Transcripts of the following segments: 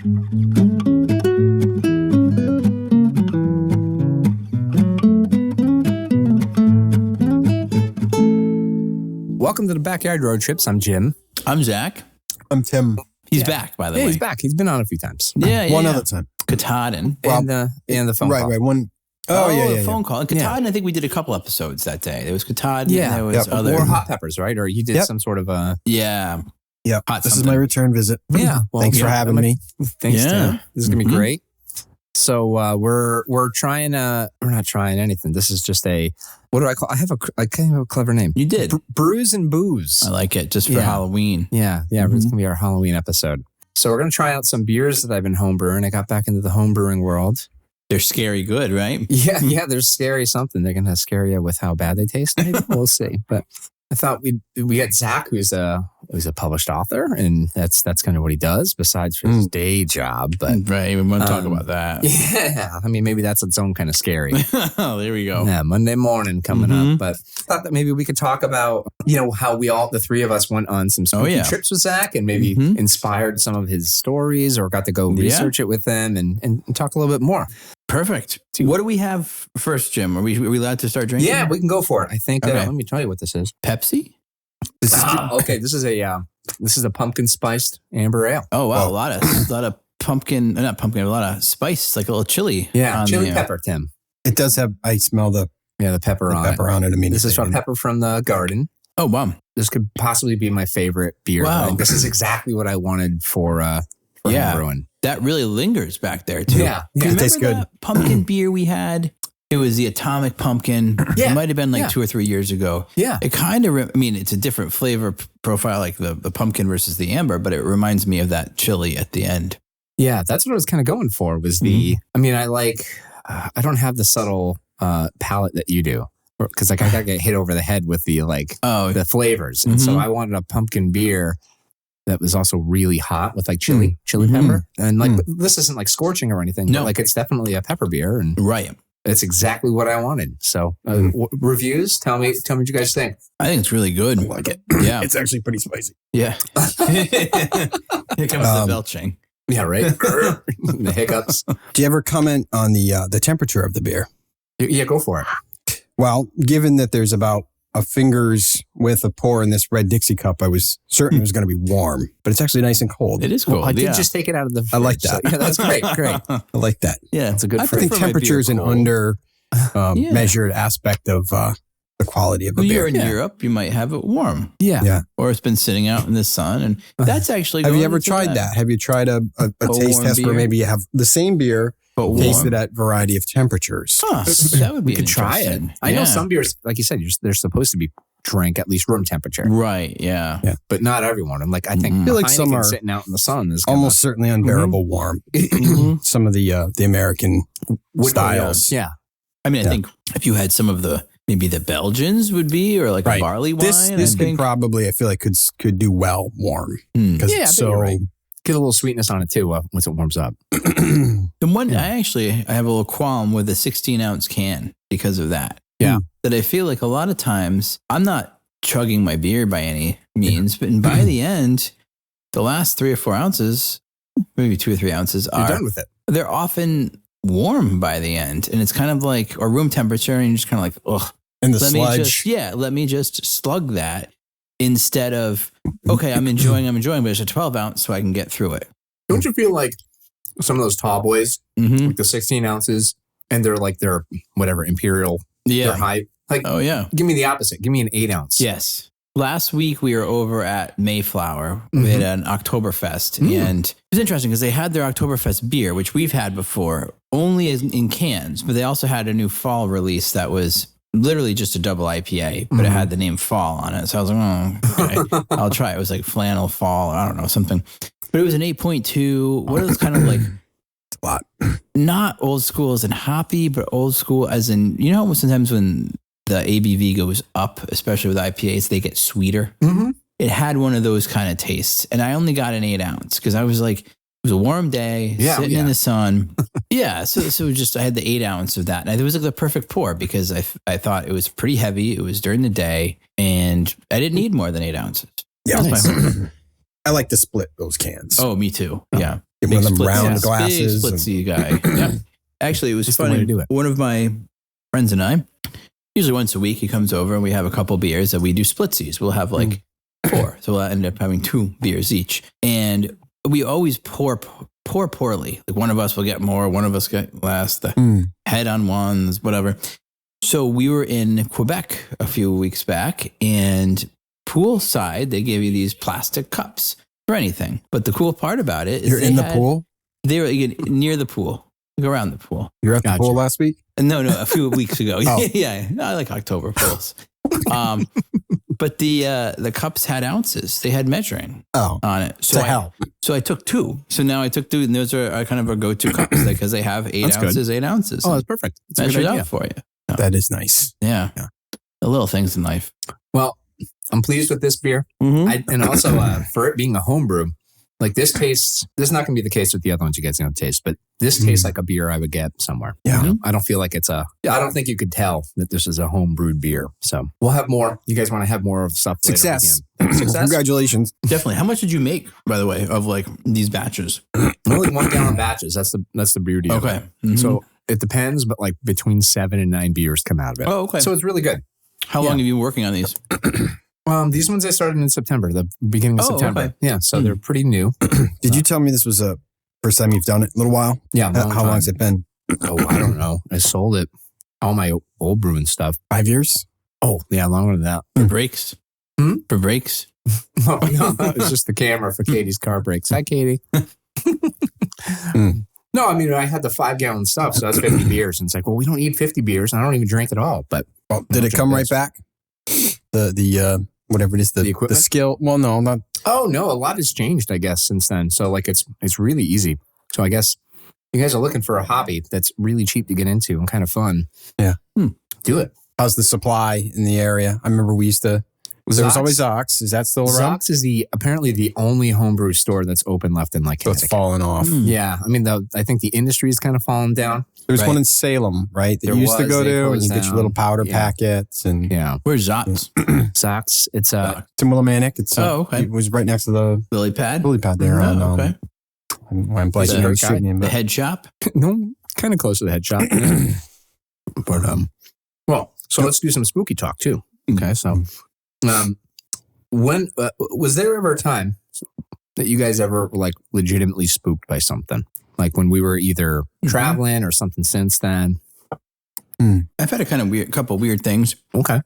Welcome to the Backyard Road Trips. I'm Jim. I'm Zack. I'm Tim. He's back, by the way. He's back. He's been on a few times. One other time. Katahdin. And the phone call. Right. One. The phone call. And Katahdin, I think we did a couple episodes that day. There was Katahdin. Yeah. And there was other. Or hot peppers, right? Or you did some sort of a... Yeah. Yep. This is my return visit. Yeah. Well, Thanks for having me. Thanks, Tim. This is going to be great. So we're trying we're not trying anything. This is just a, what do I call? I kind of have a clever name. You did. Brews and Boos. I like it, just for Halloween. Yeah. It's going to be our Halloween episode. So we're going to try out some beers that I've been homebrewing. I got back into the homebrewing world. They're scary good, right? Yeah, they're scary something. They're going to scare you with how bad they taste. Maybe. We'll see. But I thought we had Zack, who's a published author, and that's kind of what he does besides for his day job. But right, we want to talk about that. Yeah, I mean, maybe that's its own kind of scary. Oh, there we go. Yeah, Monday morning coming up. But I thought that maybe we could talk about, how the three of us went on some spooky trips with Zack and maybe inspired some of his stories, or got to go research it with them and talk a little bit more. Perfect. What do we have first, Jim? Are we allowed to start drinking? Yeah, we can go for it. I think. Let me tell you what this is. Pepsi. This is a pumpkin spiced amber ale. Oh wow, a lot of pumpkin, not pumpkin, a lot of spice, like a little chili. Yeah, chili pepper, Tim. It does have. I smell the pepper on it. I mean, this is from pepper from the garden. Oh wow, this could possibly be my favorite beer. Wow, this is exactly what I wanted for brewing. That really lingers back there too. Yeah. It tastes good. That pumpkin beer we had? It was the Atomic Pumpkin. Yeah. It might have been 2 or 3 years ago. Yeah. It kind of, it's a different flavor profile, like the pumpkin versus the amber, but it reminds me of that chili at the end. Yeah, that's what I was kind of going for was I don't have the subtle palate that you do. Because I got to get hit over the head with the flavors. And so I wanted a pumpkin beer that was also really hot with chili pepper. And this isn't scorching or anything. No. But it's definitely a pepper beer. And right. It's exactly what I wanted. So reviews, tell me what you guys think. I think it's really good. I like it. Yeah. It's actually pretty spicy. Yeah. Here comes the belching. Yeah, right. The hiccups. Do you ever comment on the temperature of the beer? Yeah, go for it. Well, given that there's about a finger's width of pour in this red Dixie cup, I was certain it was going to be warm, but it's actually nice and cold. It is cold. Well, I did just take it out of the fridge. I like that. So, that's great. I like that. Yeah, it's a good. I think temperature is an under measured aspect of the quality of a beer. When you're in Europe, you might have it warm. Yeah. Or it's been sitting out in the sun, and that's actually. Have you ever tried that? Have you tried a taste test where maybe you have the same beer but tasted at variety of temperatures? Huh, that would be. We could try it. I know some beers, like you said, they're supposed to be drank at least room temperature. Right. Yeah. But not everyone. I'm I think feel like some are sitting out in the sun is almost certainly unbearable warm. Some of the American styles. Yeah. I mean, I think if you had some of maybe the Belgians would be, or a barley wine. This could probably, I feel like could do well warm. Because it's so right. Get a little sweetness on it too once it warms up. The one I have a little qualm with a 16-ounce can because of that. Yeah. That I feel like a lot of times I'm not chugging my beer by any means, but by the end, the last 3 or 4 ounces, maybe 2 or 3 ounces You're done with it. They're often warm by the end, and it's kind of or room temperature, and you're just kind of ugh. And the sludge. Let me just slug that instead of, okay, I'm enjoying, but it's a 12 ounce so I can get through it. Don't you feel like some of those tall boys, like the 16 ounces, and they're their whatever, imperial, they're high. Give me the opposite. Give me an 8 ounce. Yes. Last week we were over at Mayflower. We had an Oktoberfest, and it was interesting because they had their Oktoberfest beer, which we've had before, only in cans, but they also had a new fall release that was literally just a double IPA, but it had the name Fall on it. So I was okay, I'll try it. It was flannel fall, I don't know, something. But it was an 8.2. What is kind of a lot. Not old school as in hoppy, but old school as in, sometimes when the ABV goes up, especially with IPAs, they get sweeter. It had one of those kind of tastes. And I only got an 8 ounce because I was it was a warm day, sitting in the sun. So it was just, I had the 8 ounce of that. And it was the perfect pour because I thought it was pretty heavy. It was during the day and I didn't need more than 8 ounces. Yeah. I like to split those cans. Oh, me too. Yeah. Get one of them round glasses. Big splitsy guy. Yeah. Actually, it was just funny to do it. One of my friends and I, usually once a week, he comes over and we have a couple beers and we do splitsies. We'll have like 4. So we'll end up having 2 beers each. And we always pour poorly. Like one of us will get more, one of us get less, the head on ones, whatever. So we were in Quebec a few weeks back, and poolside, they give you these plastic cups for anything. But the cool part about it is you're in the pool? They were near the pool. Go around the pool. You were at the pool last week? No, a few weeks ago. Yeah. No, I like October pools. But the cups had ounces. They had measuring on it. So I took 2. So now I took 2, and those are kind of our go-to cups because they have 8 ounces, good. 8 ounces. Oh, that's perfect. It's measured out for you. That is nice. Yeah. The little things in life. Well, I'm pleased with this beer. And also for it being a homebrew, like this tastes, this is not going to be the case with the other ones you guys are going to taste, but this tastes like a beer I would get somewhere. Yeah. You know? I don't feel like I don't think you could tell that this is a home brewed beer. So we'll have more. You guys want to have more of stuff. Success. Congratulations. Definitely. How much did you make, by the way, of like these batches? Only 1 gallon batches. That's the beauty of it. Okay. So it depends, but like between 7 and 9 beers come out of it. Oh, okay. So it's really good. How long have you been working on these? These ones I started in September, the beginning of September. Okay. Yeah, so they're pretty new. Did you tell me this was a first time you've done it? A little while? Yeah. How long has it been? Oh, I don't know. I sold it, all my old brewing stuff. 5 years? Oh, yeah, longer than that. For brakes? For brakes? No, it was just the camera for Katie's car brakes. Hi, Katie. No, I mean, I had the 5 gallon stuff, so that's 50 beers. And it's like, well, we don't need 50 beers. And I don't even drink at all. But did it come right back? The whatever it is, the skill. Well, no, not. Oh no, a lot has changed, I guess, since then. So like, it's really easy. So I guess you guys are looking for a hobby that's really cheap to get into and kind of fun. Yeah, do it. How's the supply in the area? I remember we used to. There was always Zack's. Is that still around? Zack's is apparently the only homebrew store that's open left in like. So it's fallen off. Yeah, I mean, I think the industry has kind of fallen down. There was one in Salem, right? That you used to go to, and you get your little powder packets, and Where's Zack's? Zack's. It's Tim Willimantic. It's okay. It was right next to the lily pad there. Okay. I'm blanking on the street name. The head shop. No, kind of close to the head shop. But well, so let's do some spooky talk too. Okay, so when was there ever a time that you guys ever like legitimately spooked by something? Like when we were either traveling or something since then? I've had a couple weird things. Okay.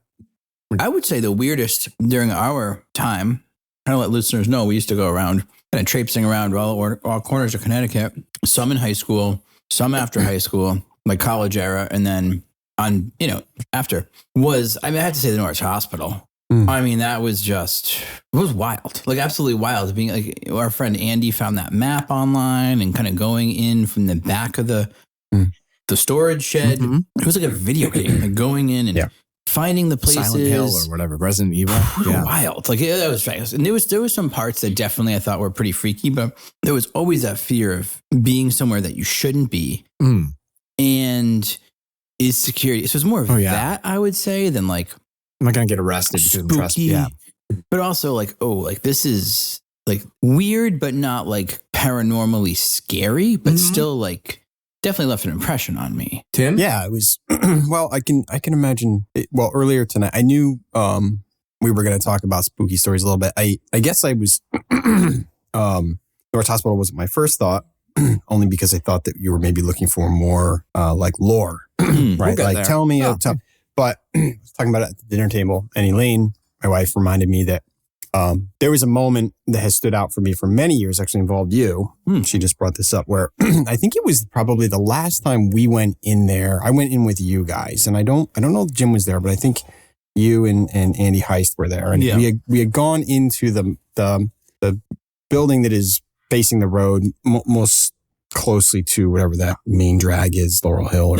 I would say the weirdest during our time, kind of let listeners know, we used to go around kind of traipsing around all corners of Connecticut, some in high school, some after high school, like college era. And then after I had to say the Norwich Hospital. I mean, that was it was wild, like absolutely wild. Being like our friend Andy found that map online and kind of going in from the back of the storage shed. It was like a video game, like going in and finding the places. Silent Hill or whatever, Resident Evil. Wild. Like that was fast. And there was some parts that definitely I thought were pretty freaky, but there was always that fear of being somewhere that you shouldn't be. And is security. So it's more of that, I would say, than like, I'm not going to get arrested because I'm trusted. Yeah. But also like, this is like weird, but not like paranormally scary, but still like definitely left an impression on me. Tim? Yeah, it was, well, I can imagine earlier tonight, I knew, we were going to talk about spooky stories a little bit. I guess I was, North Hospital wasn't my first thought, only because I thought that you were maybe looking for more, like lore, right? Like tell me, but I was talking about it at the dinner table, and Elaine, my wife, reminded me that there was a moment that has stood out for me for many years, actually involved you. She just brought this up where I think it was probably the last time we went in there. I went in with you guys, and I don't know if Jim was there, but I think you and Andy Heist were there. And we had gone into the building that is facing the road most closely to whatever that main drag is, Laurel Hill or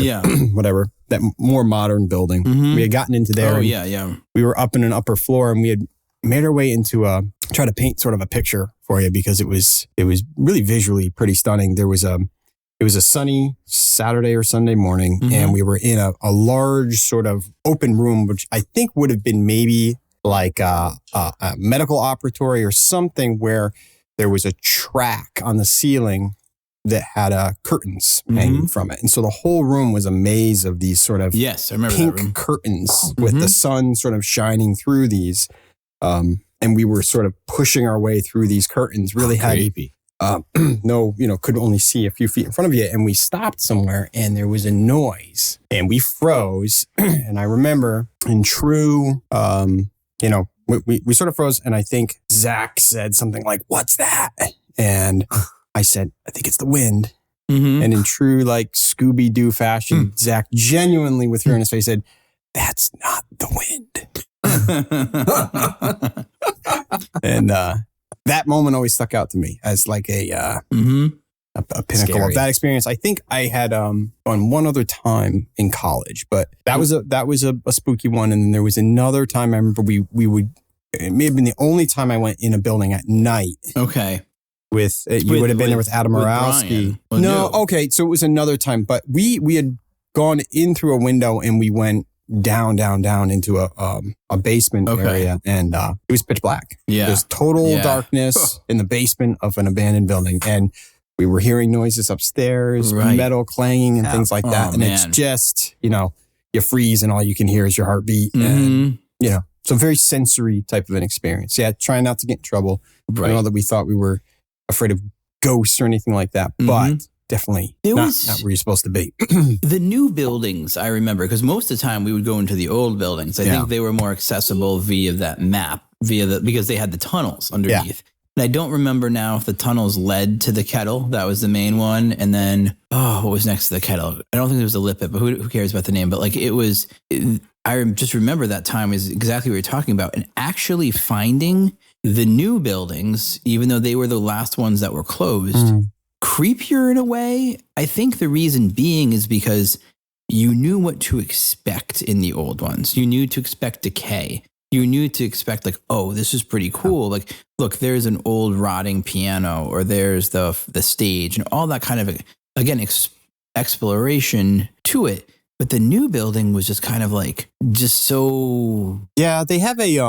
whatever, that more modern building. We had gotten into there. We were up in an upper floor, and we had made our way into try to paint sort of a picture for you because it was really visually pretty stunning. It was a sunny Saturday or Sunday morning, and we were in a large sort of open room, which I think would have been maybe like a medical operatory or something, where there was a track on the ceiling that had curtains hanging from it. And so the whole room was a maze of these sort of I remember pink that room. curtains with the sun sort of shining through these. And we were sort of pushing our way through these curtains, really had could only see a few feet in front of you. And we stopped somewhere and there was a noise and we froze. And I remember in true, we sort of froze. And I think Zack said something like, "What's that?" And I said, "I think it's the wind." And in true like Scooby-Doo fashion, Zack genuinely with fear in his face said, "That's not the wind." And that moment always stuck out to me as like a pinnacle of that experience. I think I had on one other time in college, but that was a spooky one. And then there was another time I remember we would, it may have been the only time I went in a building at night. Okay. You would have been there with Adam Orowski. No, okay. So it was another time, but we had gone in through a window and we went down into a basement area, and it was pitch black. Yeah, there's total darkness in the basement of an abandoned building, and we were hearing noises upstairs, metal clanging and things like that. And it's just you freeze and all you can hear is your heartbeat, and so very sensory type of an experience. Yeah, trying not to get in trouble. I know that we thought we were afraid of ghosts or anything like that, but definitely not where you're supposed to be. The new buildings, I remember, because most of the time we would go into the old buildings. I think they were more accessible via that map, because they had the tunnels underneath. And I don't remember now if the tunnels led to the kettle. That was the main one. And then, what was next to the kettle? I don't think it was the Lipit, but who cares about the name? But like I just remember that time is exactly what you're talking about. And actually finding the new buildings, even though they were the last ones that were closed, creepier in a way. I think the reason being is because you knew what to expect in the old ones. You knew to expect decay. You knew to expect like, oh, this is pretty cool. Like, look, there's an old rotting piano, or there's the stage, and all that kind of, again, exploration to it. But the new building was just kind of like, just so... Yeah, they have a...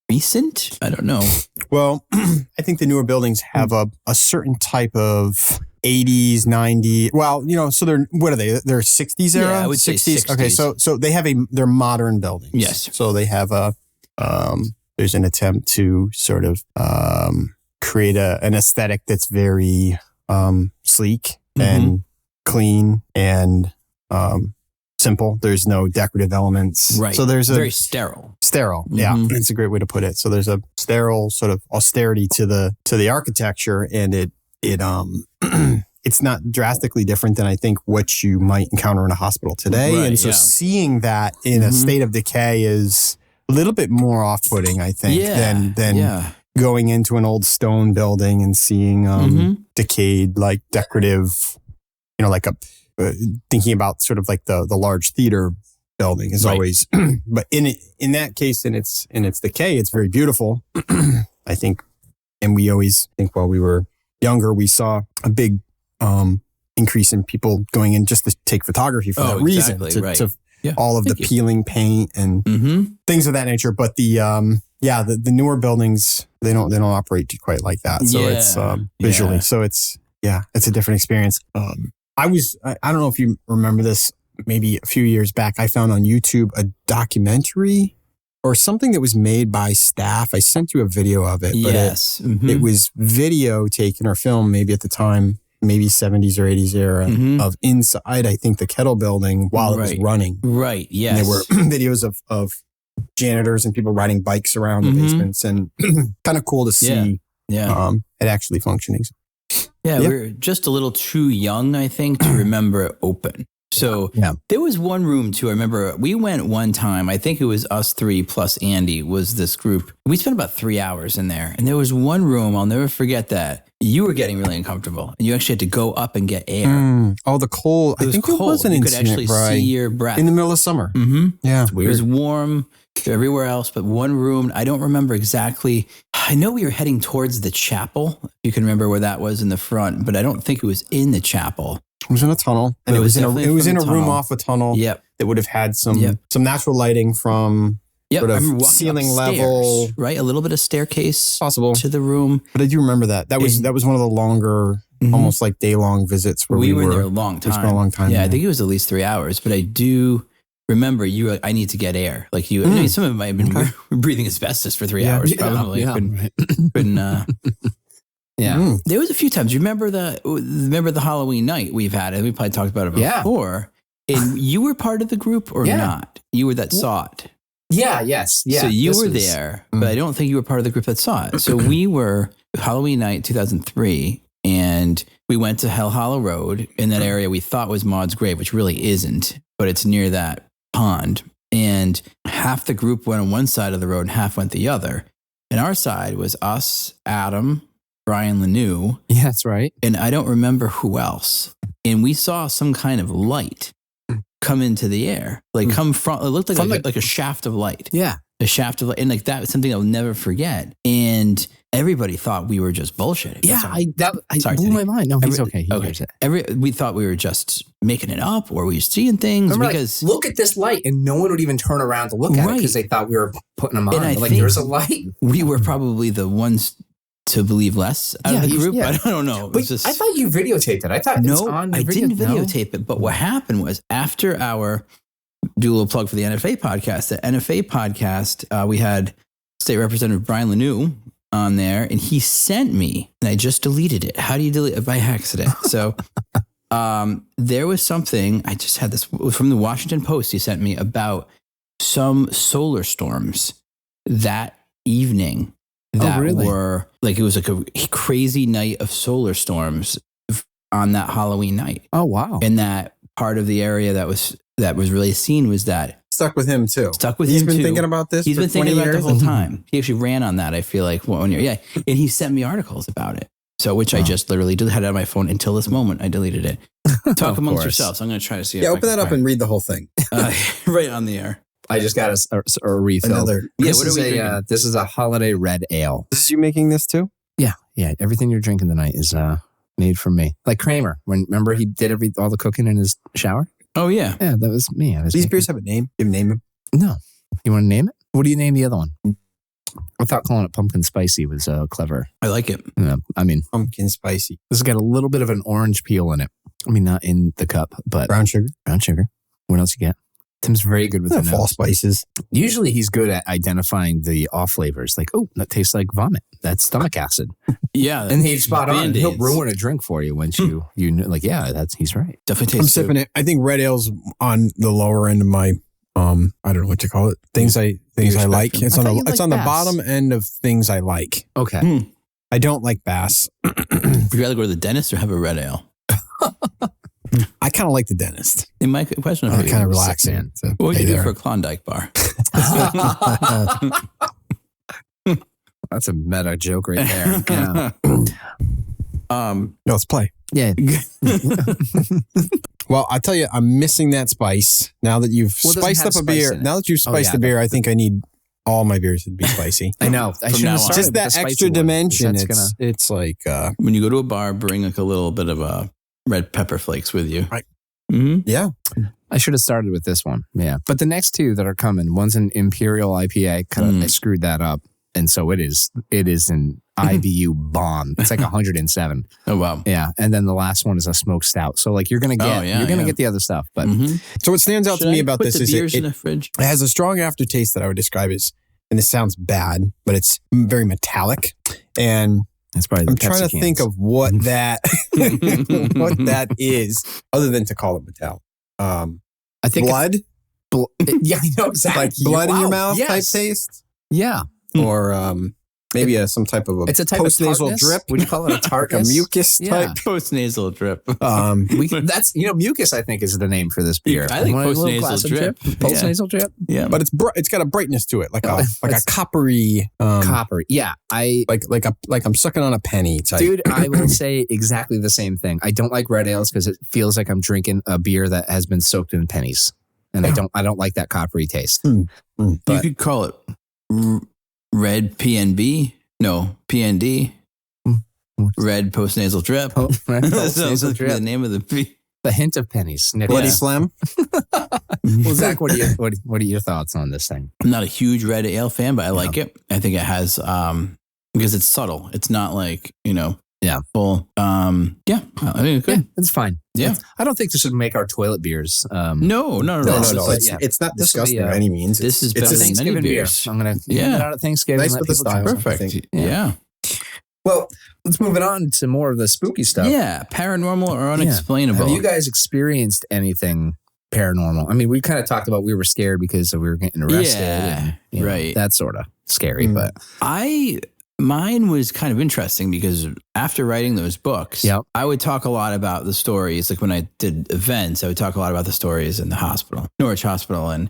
recent? I don't know. Well, I think the newer buildings have a certain type of 80s, 90s. Well, so what are they? They're 60s era? Yeah, I would say 60s. Okay, so they have they're modern buildings. Yes. So they have there's an attempt to sort of create an aesthetic that's very sleek and clean and simple. There's no decorative elements. Right. So there's very sterile. Yeah. It's a great way to put it. So there's a sterile sort of austerity to the architecture, and it it's not drastically different than I think what you might encounter in a hospital today. Right, and so seeing that in a state of decay is a little bit more off-putting, I think, than going into an old stone building and seeing decayed, like decorative, like thinking about sort of like the large theater building is always, but in that case, in its decay, it's very beautiful. I think, and we always think while we were younger, we saw a big increase in people going in just to take photography for that reason, to all of the peeling paint and things of that nature. But the newer buildings, they don't operate quite like that. So it's visually, so it's a different experience. I don't know if you remember this, maybe a few years back, I found on YouTube a documentary or something that was made by staff. I sent you a video of it, but it was video taken or film, maybe at the time, maybe 70s or 80s era of inside, I think, the kettle building while it was running. Right, yes. And there were videos of janitors and people riding bikes around the basements, and kind of cool to see it actually functioning. Yeah, we're just a little too young, I think, to remember it open. So there was one room too. I remember we went one time. I think it was us three plus Andy was this group. We spent about 3 hours in there. And there was one room, I'll never forget that. You were getting really uncomfortable. And you actually had to go up and get air. Oh, the cold. I think cold. It was an incident, you could actually see your breath. In the middle of summer. Yeah. It was warm everywhere else, but one room, I don't remember exactly. I know we were heading towards the chapel. You can remember where that was in the front, but I don't think it was in the chapel. It was in a tunnel, and it was in a room off a tunnel. That would have had some natural lighting from sort of ceiling level, right? A little bit of staircase possible to the room. But I do remember that was one of the longer almost like day-long visits where we were there a long time. We spent a long time. Yeah, I think it was at least 3 hours, but I do remember you were like, I need to get air. Like you, I mean, some of them might have been breathing asbestos for 3 hours, probably. Yeah. There was a few times. You remember the Halloween night we've had, and we probably talked about it before. And you were part of the group or not? You were that saw it. Yeah, yes. Yeah. So you were there, but I don't think you were part of the group that saw it. So we were Halloween night 2003, and we went to Hell Hollow Road in that area we thought was Maud's grave, which really isn't, but it's near that pond. And half the group went on one side of the road and half went the other. And our side was us, Adam, Brian Lanou. Yeah, that's right. And I don't remember who else. And we saw some kind of light come into the air, like come from, it looked like a shaft of light. Yeah. A shaft of light. And like that was something I'll never forget. And everybody thought we were just bullshitting. Yeah. I blew my mind. No, he's okay. We thought we were just making it up or we were seeing things because look at this light, and no one would even turn around to look at it because they thought we were putting them on. Like there's a light. We were probably the ones to believe less out of the group. I don't know. But I thought you videotaped it. I thought it's on the video. I didn't videotape it. But what happened was after our do a little plug for the NFA podcast, we had State Representative Brian Lanou on there, and he sent me, and I just deleted it. How do you delete it? By accident. So there was something, I just had this from the Washington Post he sent me about some solar storms that evening. That were like, it was like a crazy night of solar storms on that Halloween night. Oh, wow. And that part of the area that was really seen was that. Stuck with him too. He's been thinking about this. He's been thinking about it the whole time. He actually ran on that, I feel like, 1 year. Yeah. And he sent me articles about it. So, which I just literally had it on my phone until this moment. I deleted it. Talk amongst yourselves. I'm going to try to see it. Yeah, open that up and read the whole thing. Right on the air. I just got a refill. This is a holiday red ale. This is you making this too? Yeah. Everything you're drinking tonight is made from me. Like Kramer, remember he did all the cooking in his shower? Oh yeah, yeah, that was me. These beers have a name. You name them? No. You want to name it? What do you name the other one? I thought calling it pumpkin spicy was clever. I like it. Yeah, I mean, pumpkin spicy. This has got a little bit of an orange peel in it. I mean, not in the cup, but brown sugar. What else you get? Tim's very good with the fall spices. Usually he's good at identifying the off flavors. Like, oh, that tastes like vomit. That's stomach acid. Yeah. And he's spot on. He'll ruin a drink for you once you know, like, yeah, he's right. Definitely tastes I'm sipping it. I think red ale's on the lower end of my, I don't know what to call it. Things I like. It's on the bottom end of things I like. Okay. I don't like Bass. Would you rather go to the dentist or have a red ale? I kind of like the dentist. In my question, kind of relaxing. So what would you do for a Klondike bar? That's a meta joke right there. Yeah. No, let's play. Yeah. Well, I tell you, I'm missing that spice. Now that you've spiced up a beer, the beer, I think I need all my beers to be spicy. I know. I should have just that extra dimension. It's like when you go to a bar, bring like a little bit of a red pepper flakes with you. Right. Mm-hmm. Yeah. I should have started with this one. Yeah. But the next two that are coming, one's an Imperial IPA. I screwed that up. And so it is an IBU bomb. It's like 107. Oh, wow. Yeah. And then the last one is a smoked stout. So like you're going to get the other stuff. But So what stands out to me about this is it in the fridge? It has a strong aftertaste that I would describe as, and this sounds bad, but it's very metallic. And that's probably I'm trying to think of what that is, other than to call it metallic. I think blood. Yeah, I know exactly. Like blood in your mouth type taste. Yeah, or maybe some type of it's a type post-nasal of drip. Would you call it a tartness? A mucus type post-nasal drip. That's mucus. I think is the name for this beer. I think post-nasal drip. Post-nasal drip. Yeah, but it's got a brightness to it, like a coppery. Coppery. Yeah, like I'm sucking on a penny type. Dude, I will say exactly the same thing. I don't like red ales because it feels like I'm drinking a beer that has been soaked in pennies, and I don't like that coppery taste. You could call it red PNB. No, PND. Red post-nasal drip. Red post-nasal drip. The name of the hint of pennies. Bloody Slam. Well, Zach, what are your thoughts on this thing? I'm not a huge red ale fan, but I like it. I think it has because it's subtle. It's not like Yeah. Full. I mean, good. Yeah, it's fine. Yeah. I don't think this should make our toilet beers. No. It's not disgusting by any means. This is it's better a than many Thanksgiving beer. beers. I'm going to hand it out at Thanksgiving. Nice with the style. Perfect. Yeah. Well, let's move it on to more of the spooky stuff. Yeah. Paranormal or unexplainable. Have you guys experienced anything paranormal? I mean, we kind of talked about we were scared because we were getting arrested. Yeah, and, right. That's sort of scary, but Mine was kind of interesting because after writing those books, I would talk a lot about the stories. Like when I did events, I would talk a lot about the stories in the hospital, Norwich Hospital, and,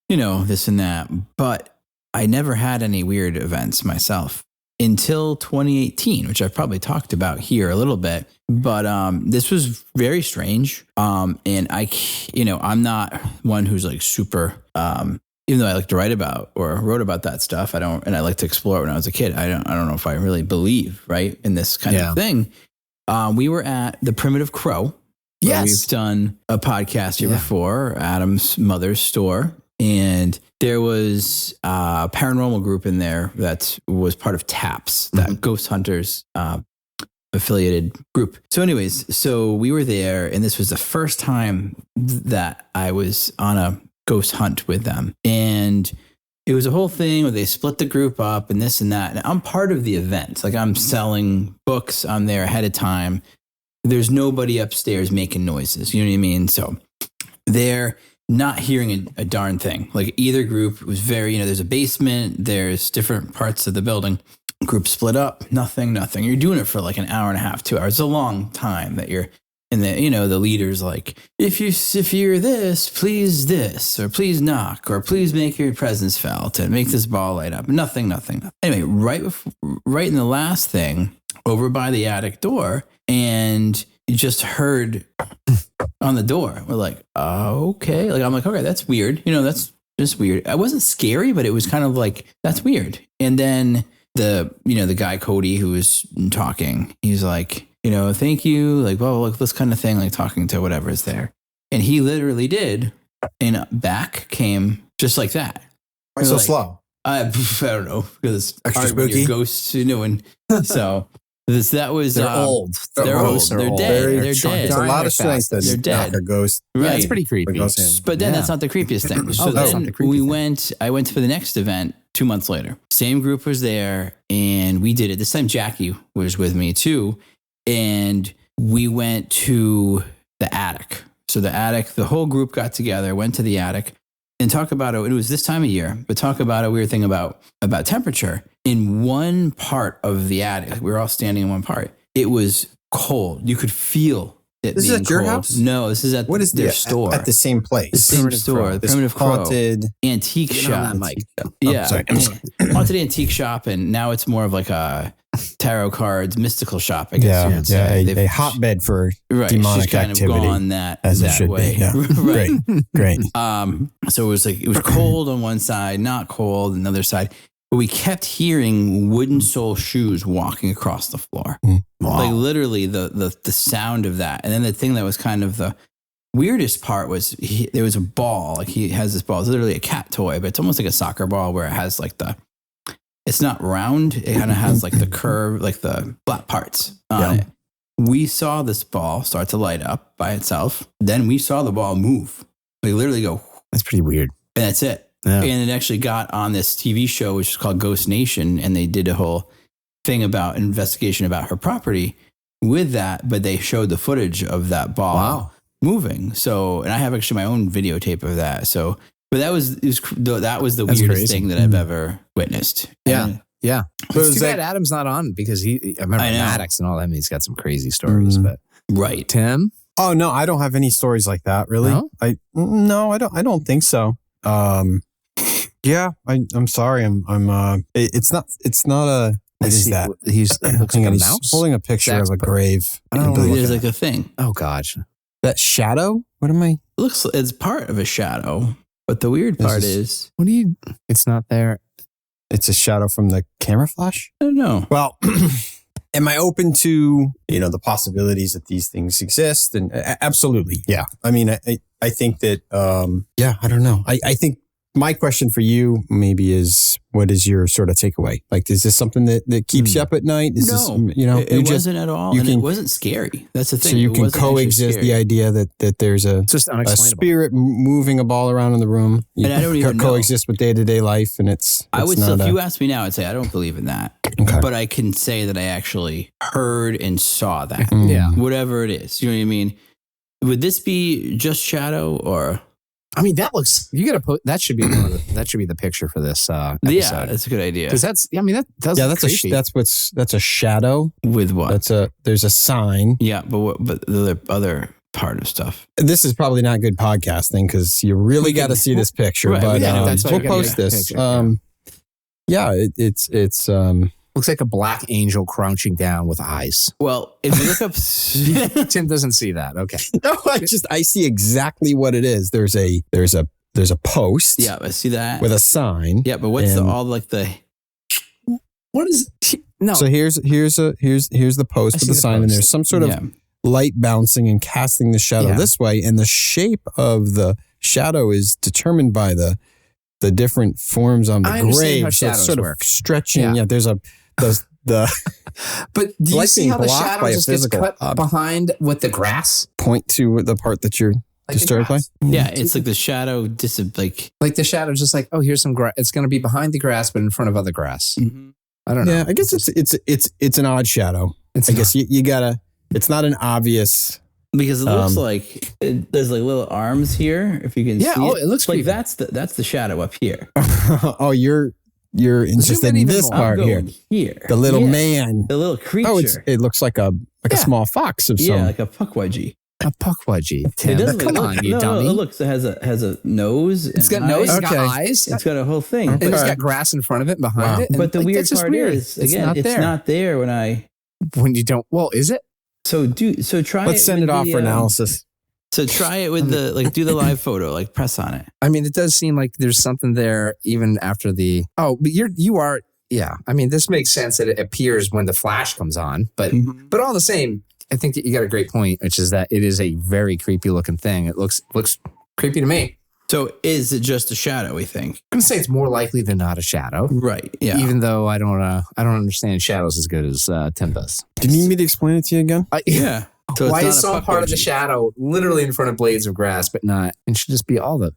this and that. But I never had any weird events myself until 2018, which I've probably talked about here a little bit. But this was very strange. And I'm not one who's like super... even though I like to write about or wrote about that stuff, and I like to explore it when I was a kid. I don't know if I really believe, right, in this kind of thing. We were at the Primitive Crow. Yes. We've done a podcast here before, Adam's mother's store. And there was a paranormal group in there that was part of TAPS, that Ghost Hunters affiliated group. So anyways, we were there, and this was the first time that I was on a ghost hunt with them. And it was a whole thing where they split the group up and this and that. And I'm part of the event. Like I'm selling books. I'm there ahead of time. There's nobody upstairs making noises. You know what I mean? So they're not hearing a darn thing. Like either group was very, there's a basement, there's different parts of the building. Group split up, nothing. You're doing it for like an hour and a half, 2 hours. It's a long time that you're. And the leader's like, if you're this, or please knock, or please make your presence felt and make this ball light up. Nothing. Anyway, right in the last thing, over by the attic door, and you just heard on the door. We're like, okay. Like I'm like, okay, that's weird. That's just weird. It wasn't scary, but it was kind of like, that's weird. And then the guy Cody who was talking, he's like, thank you, like, well, like this kind of thing, like talking to whatever is there. And he literally did. And back came just like that. Why so slow? I don't know, because extra spooky ghosts, and so that was they're old. They're old. They're dead. They're dead. It's a lot of strength. They're dead. A ghost. Right. That's pretty creepy. But then that's not the creepiest thing. So then I went to the next event 2 months later. Same group was there, and we did it. This time Jackie was with me too. And we went to the attic. So the whole group got together, went to the attic and talk about it. It was this time of year, but talk about a weird thing about temperature. In one part of the attic, like we were all standing in one part, it was cold. You could feel it. This is at your house? No, this is at their store. At the same place. The same store. The Primitive Crow. Haunted antique shop. Yeah. Haunted antique shop. And now it's more of like a tarot cards, mystical shop, I guess. A hotbed for demonic kind activity. Of gone that way. Be. Yeah. Great. So it was cold on one side, not cold on the other side. But we kept hearing wooden sole shoes walking across the floor. Wow. Like literally the sound of that. And then the thing that was kind of the weirdest part was there was a ball. Like he has this ball. It's literally a cat toy, but it's almost like a soccer ball where it has like it's not round. It kind of has like the curve, like the flat parts on it. We saw this ball start to light up by itself. Then we saw the ball move. Like literally go. That's pretty weird. And that's it. Yeah. And it actually got on this TV show, which is called Ghost Nation. And they did a whole thing about investigation about her property with that. But they showed the footage of that ball moving. So, and I have actually my own videotape of that. So, but that was the weirdest thing that I've ever witnessed. Yeah. It's too bad Adam's not on because I remember Maddox and all that. I mean, he's got some crazy stories, but right. Tim? Oh no, I don't have any stories like that. Really? No? I don't think so. Yeah, I'm sorry. It's not a. What is that? He's holding a picture of a grave. I don't know. There's like a thing. Oh gosh, that shadow. What am I? It's part of a shadow, but the weird part is It's not there. It's a shadow from the camera flash. I don't know. Well, am I open to the possibilities that these things exist? And absolutely, yeah. I mean, I think that I don't know. I think my question for you maybe is what is your sort of takeaway? Like, is this something that keeps you up at night? Is no, this, you know, it wasn't at all. And it wasn't scary. That's the thing. So you can coexist the idea that there's a spirit moving a ball around in the room. You and I don't even coexist with day-to-day life, and it's I would still, if you asked me now, I'd say I don't believe in that. Okay. But I can say that I actually heard and saw that. Yeah. Whatever it is. You know what I mean? Would this be just shadow or? I mean, that looks. You got to put. That should be that should be the picture for this episode. Yeah, that's a good idea. Because that's. I mean, that does. Yeah, that's a shadow with what? There's a sign. Yeah, but the other part of stuff. This is probably not good podcasting because you really got to see this picture. Right, but we'll post this. Picture, it's looks like a black angel crouching down with eyes. Well, if you look up, Tim doesn't see that. Okay. No, I see exactly what it is. There's a post. Yeah, I see that with a sign. Yeah, but what's what is no? So here's the post with the sign, and there's some sort of light bouncing and casting the shadow this way, and the shape of the shadow is determined by the different forms on the grave. So it's sort of stretching. Yeah, there's the but do you see how the shadow just gets cut behind with the grass? Point to the part that you're disturbed by. Yeah, it's like the shadow like the shadow's just like, oh, here's some grass. It's going to be behind the grass, but in front of other grass. Mm-hmm. I don't know. Yeah, I guess it's an odd shadow. I guess you gotta. It's not an obvious. Because it looks like there's like little arms here. If you can see it looks like that's the shadow up here. Oh, you're interested in this part here. The little man. The little creature. Oh, it looks like a small fox of some. Yeah, like a puckwudgie. A puckwudgie. Tim, come on, you dummy. It looks. It has a nose. It's got nose. It's got eyes. It's got a whole thing. And it's got grass in front of it, and behind it. And but the weird part is, again, it's not there when you don't. Well, is it? So try. Let's send it off for analysis. So try it with do the live photo, press on it. I mean, it does seem like there's something there even after the. Oh, but you are. Yeah, I mean, this makes sense that it appears when the flash comes on, but all the same. I think that you got a great point, which is that it is a very creepy looking thing. It looks creepy to me. So is it just a shadow, we think? I'm going to say it's more likely than not a shadow. Right, yeah. Even though I don't understand shadows as good as Tim does. Do you need me to explain it to you again? Yeah. So why is some part of the shadow literally in front of blades of grass, but not? It should just be all the,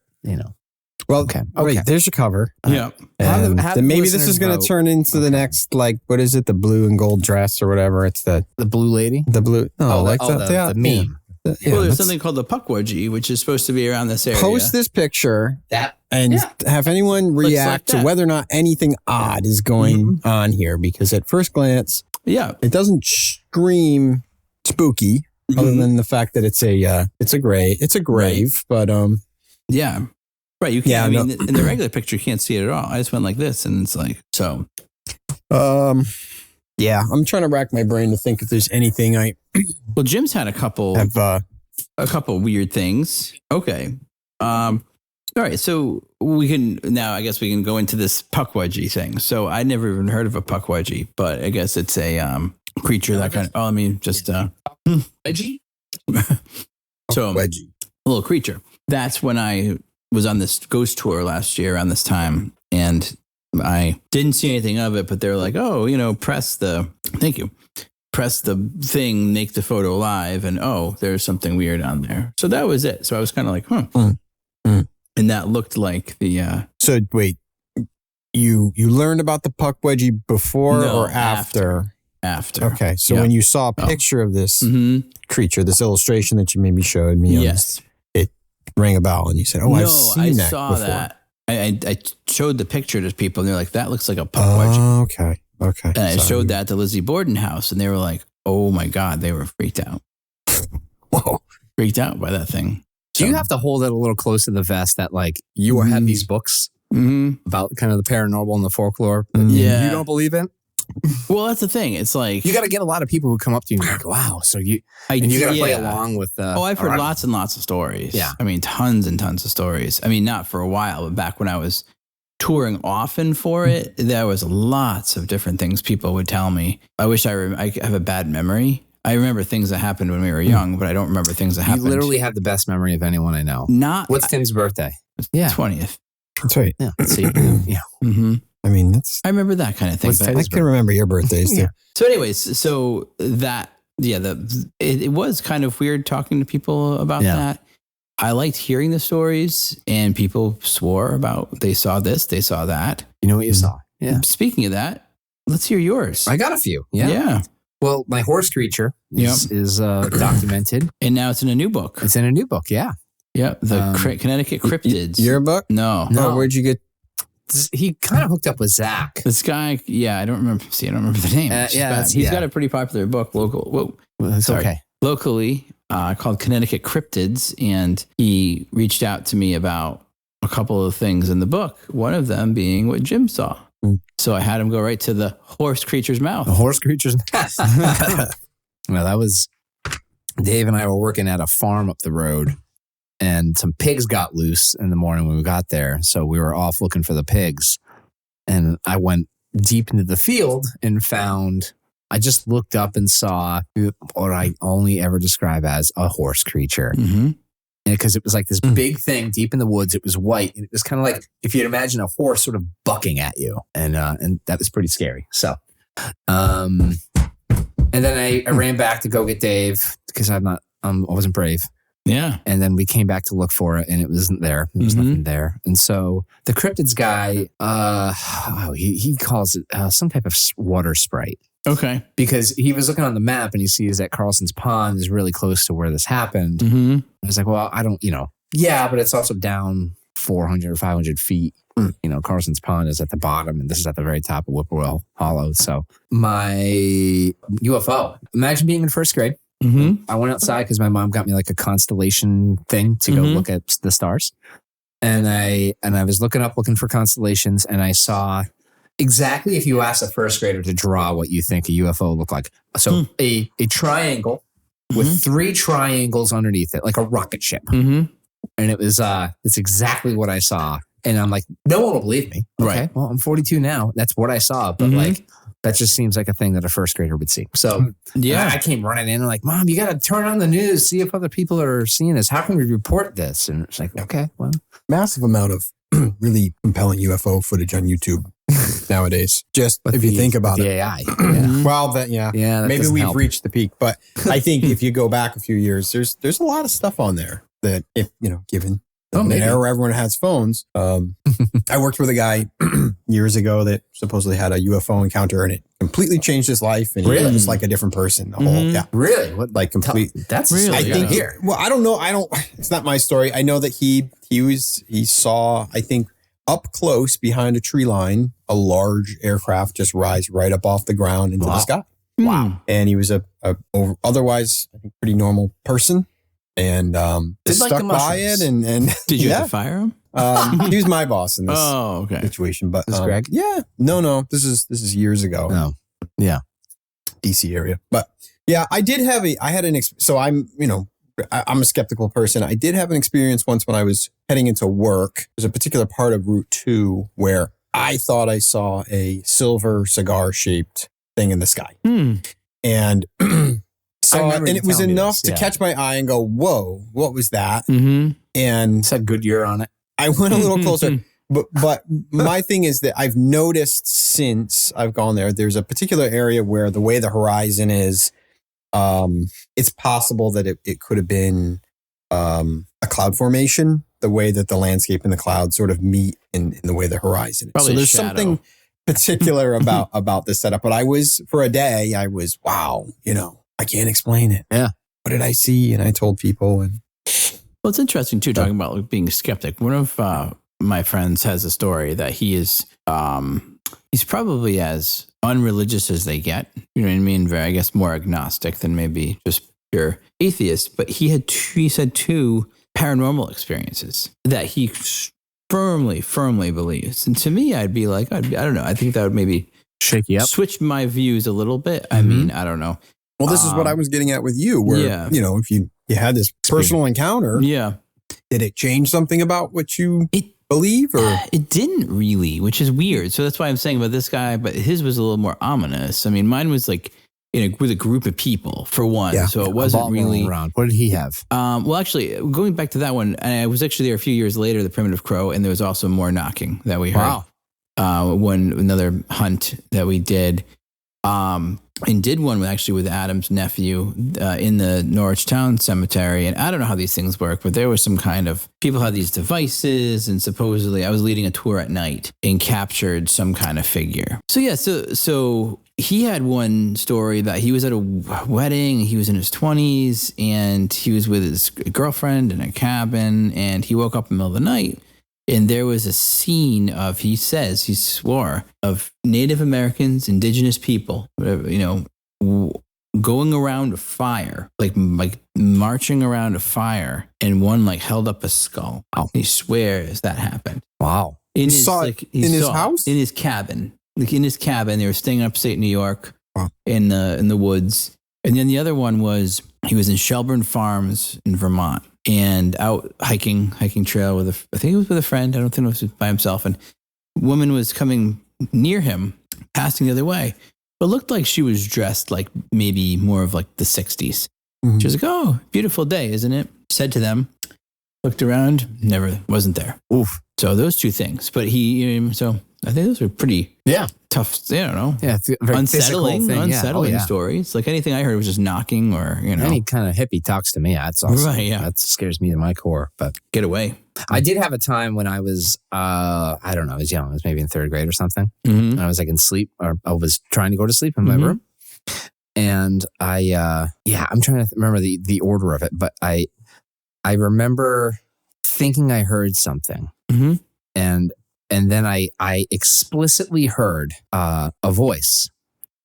Well, okay. Wait, there's your cover. Yeah. Then maybe this is going to turn into the next, what is it? The blue and gold dress or whatever. It's the blue lady? The blue. The meme. Well, there's something called the puckwudgie, which is supposed to be around this area. Post this picture and have anyone react to whether or not anything odd is going on here. Because at first glance, it doesn't scream spooky, other than the fact that it's a grave, but yeah. Right, you can't. I mean, in the regular picture, you can't see it at all. I just went like this, and it's like so. Yeah, I'm trying to rack my brain to think if there's anything Well, Jim's had a couple weird things. Okay, all right. So we can now. I guess we can go into this puckwudgie thing. So I never even heard of a puckwudgie, but I guess it's a creature that kind of. Oh, I mean, just wedgie. So a little creature. That's when I was on this ghost tour last year around this time, and I didn't see anything of it, but they're like, oh, press the thing, make the photo live, and there's something weird on there. So that was it. So I was kind of like, and that looked like the. So wait, you learned about the puckwudgie before or after? After. Okay, so when you saw a picture of this creature, this illustration that you maybe showed me, yes. Rang a bell, and you said, I've seen that saw before. That. I showed the picture to people, and they're like, that looks like a puckwudgie. Okay. And I showed that to Lizzie Borden house, and they were like, oh my God, they were freaked out. Whoa. Freaked out by that thing. Do you have to hold it a little close to the vest that you have these books about kind of the paranormal and the folklore you don't believe in? Well, that's the thing. It's like you got to get a lot of people who come up to you and be like, "Wow!" So you got to play along with. I've heard lots and lots of stories. Yeah, I mean, tons and tons of stories. I mean, not for a while, but back when I was touring often for it, there was lots of different things people would tell me. I wish I have a bad memory. I remember things that happened when we were young, but I don't remember things that happened. You literally have the best memory of anyone I know. What's Tim's birthday? 20th. That's right. Yeah. So yeah. Mm-hmm. I mean, I remember that kind of thing. I can remember your birthdays too. So anyways, so that, it was kind of weird talking to people about that. I liked hearing the stories, and people swore about they saw this, they saw that. You know what you saw? Yeah. Speaking of that, let's hear yours. I got a few. Yeah. Well, my horse creature is documented. And now it's in a new book. It's in a new book, yeah. Yeah, the Connecticut Cryptids. Your book? No. Oh, where'd you get? He kind of hooked up with Zack. This guy, I don't remember. I don't remember the name. He's got a pretty popular book locally called Connecticut Cryptids, and he reached out to me about a couple of things in the book. One of them being what Jim saw. So I had him go right to the horse creature's mouth. The horse creature's mouth. Well, that was Dave and I were working at a farm up the road, and some pigs got loose in the morning when we got there. So we were off looking for the pigs. And I went deep into the field and I just looked up and saw what I only ever describe as a horse creature. Mm-hmm. Because it was like this big thing deep in the woods. It was white. And it was kind of like if you'd imagine a horse sort of bucking at you. And that was pretty scary. So, and then I ran back to go get Dave because I wasn't brave. Yeah. And then we came back to look for it, and it wasn't there. There was nothing there. And so the cryptids guy, he calls it some type of water sprite. Okay. Because he was looking on the map, and he sees that Carlson's Pond is really close to where this happened. Mm-hmm. I was like, well, I don't, but it's also down 400 or 500 feet. Carlson's Pond is at the bottom, and this is at the very top of Whippoorwill Hollow. So my UFO, imagine being in first grade. Mm-hmm. I went outside because my mom got me like a constellation thing to go look at the stars. And I was looking for constellations, and I saw exactly if you asked a first grader to draw what you think a UFO looked like. So a triangle with 3 triangles underneath it, like a rocket ship. Mm-hmm. And it's exactly what I saw. And I'm like, no one will believe me. Okay, Right. well, I'm 42 now. That's what I saw. But that just seems like a thing that a first grader would see. So I came running in and like, Mom, you got to turn on the news, see if other people are seeing this. How can we report this? And it's like, okay, well. Massive amount of really compelling UFO footage on YouTube nowadays. Just if you think about the it. AI. Well, that maybe we've help. reached the peak. But I think if you go back a few years, there's a lot of stuff on there that if, given an era where everyone has phones. I worked with a guy years ago that supposedly had a UFO encounter, and it completely changed his life, and he was just like a different person. Really? What? Like complete. That's really. I think here. Well, I don't know. It's not my story. I know that he saw, I think, up close behind a tree line, a large aircraft just rise right up off the ground into the sky. Wow. And he was a otherwise, I think, pretty normal person. And just stuck by it. And did you have to fire him? He was my boss in this situation. But this is Greg? Yeah. No. This is years ago. Oh. Yeah. DC area. But yeah, I had an experience. So I'm a skeptical person. I did have an experience once when I was heading into work. There's a particular part of Route 2 where I thought I saw a silver cigar shaped thing in the sky. And and it was enough to catch my eye and go, whoa, what was that? Mm-hmm. And it said Goodyear on it. I went a little closer. But my thing is that I've noticed since I've gone there, there's a particular area where the way the horizon is, it's possible that it could have been a cloud formation, the way that the landscape and the clouds sort of meet in the way the horizon is. Probably so there's something particular about this setup. But for a day, wow, I can't explain it. Yeah. What did I see? And I told people. And well, it's interesting too, talking about being a skeptic. One of my friends has a story that he's probably as unreligious as they get. You know what I mean? Very, I guess, more agnostic than maybe just pure atheist. But he said 2 paranormal experiences that he firmly believes. And to me, I'd be like, I don't know. I think that would maybe shake you up, switch my views a little bit. I mean, I don't know. Well, this is what I was getting at with you, where, if you had this personal encounter, did it change something about what you believe? Or it didn't really, which is weird. So that's why I'm saying about this guy, but his was a little more ominous. I mean, mine was like with a group of people for one. Yeah. So it wasn't really around. What did he have? Well, actually, going back to that one, and I was actually there a few years later, the Primitive Crow, and there was also more knocking that we heard. Wow. another hunt that we did. And did one actually with Adam's nephew in the Norwich Town Cemetery. And I don't know how these things work, but there was some kind of, people had these devices, and supposedly I was leading a tour at night and captured some kind of figure. So yeah, so he had one story that he was at a wedding, he was in his 20s, and he was with his girlfriend in a cabin, and he woke up in the middle of the night. And there was a scene of, he swore, of Native Americans, indigenous people, whatever, going around a fire, like marching around a fire, and one like held up a skull. Wow. He swears that happened. Wow. In his house? In his cabin. Like in his cabin. They were staying upstate New York. Wow. in the woods. And then the other one was, he was in Shelburne Farms in Vermont. And out hiking trail with I think he was with a friend. I don't think it was by himself. And a woman was coming near him, passing the other way, but looked like she was dressed like maybe more of like the 60s. Mm-hmm. She was like, "Oh, beautiful day, isn't it?" Said to them, looked around, wasn't there. Oof. So those two things. But so I think those were pretty tough. I don't know. Yeah, it's a very unsettling stories. Like anything I heard was just knocking or, Any kind of hippie talks to me. That's awesome. Right, yeah. That scares me to my core. But get away. I did have a time when I was, I don't know, I was young. I was maybe in third grade or something. Mm-hmm. And I was like in sleep, or I was trying to go to sleep in my room. And I'm trying to remember the order of it, but I remember thinking I heard something. Mm-hmm. And then I explicitly heard a voice,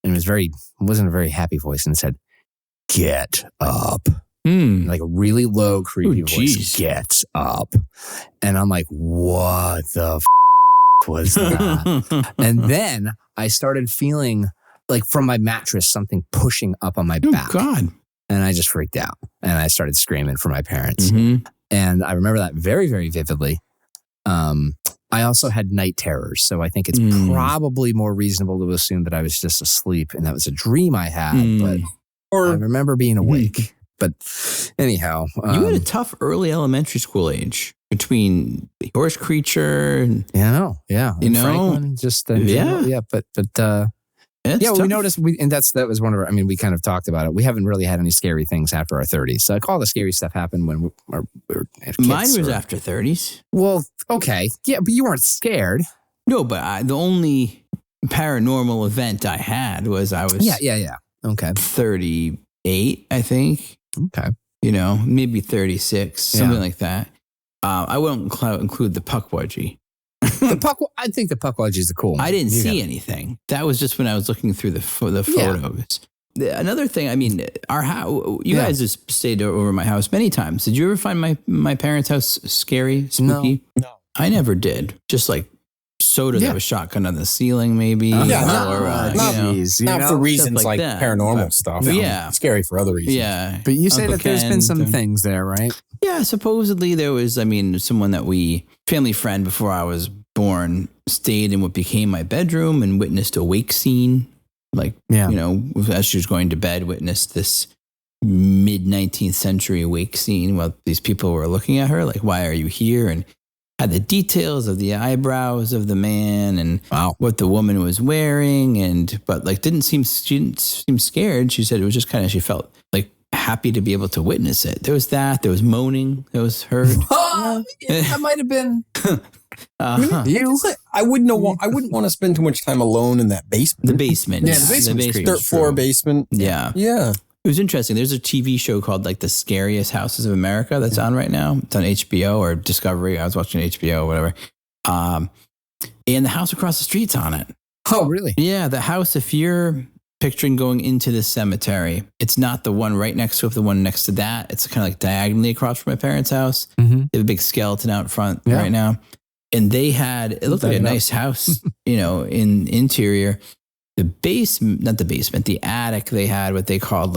and it wasn't a very happy voice, and said, "Get up." Like a really low, creepy voice. Get up. And I'm like, what the was that? And then I started feeling like from my mattress, something pushing up on my back. God. And I just freaked out, and I started screaming for my parents. Mm-hmm. And I remember that very, very vividly. I also had night terrors, so I think it's probably more reasonable to assume that I was just asleep and that was a dream I had. But I remember being awake. But anyhow, you had a tough early elementary school age between the horse creature. And, Franklin, just we noticed, and that was one of our, we kind of talked about it. We haven't really had any scary things after our 30s. So like all the scary stuff happened when we were kids. Mine was after 30s. Well, okay. Yeah, but you weren't scared. No, but the only paranormal event I had was I was Okay. 38, I think. Okay. Maybe 36, something like that. I won't include the puckwudgie. I think the puckwudgie is cool. I didn't see anything. That was just when I was looking through the photos. Another thing, our house. You guys have stayed over at my house many times. Did you ever find my parents' house scary, spooky? No. I never did. Just like soda that was shotgun on the ceiling, maybe. Not for reasons like paranormal stuff. Yeah, scary for other reasons. Yeah, but you say that there's been some things there, right? Yeah, supposedly there was. someone that family friend before I was born, stayed in what became my bedroom and witnessed a wake scene. As she was going to bed, witnessed this mid-19th century wake scene while these people were looking at her, like, "Why are you here?" And had the details of the eyebrows of the man and what the woman was wearing, but she didn't seem scared. She said it was just kind of, she felt like happy to be able to witness it. There was moaning that was heard. That might have been. I wouldn't want to spend too much time alone in that basement. The basement. Yeah, the basement. Third floor basement. Yeah. Yeah. It was interesting. There's a TV show called The Scariest Houses of America that's on right now. It's on HBO or Discovery. I was watching HBO or whatever. And the house across the street's on it. Oh, really? Yeah. The house, if you're picturing going into this cemetery, it's not the one right next to it, the one next to that. It's kind of like diagonally across from my parents' house. Mm-hmm. They have a big skeleton out front right now. And it looked like a nice house, in interior. The attic, they had what they called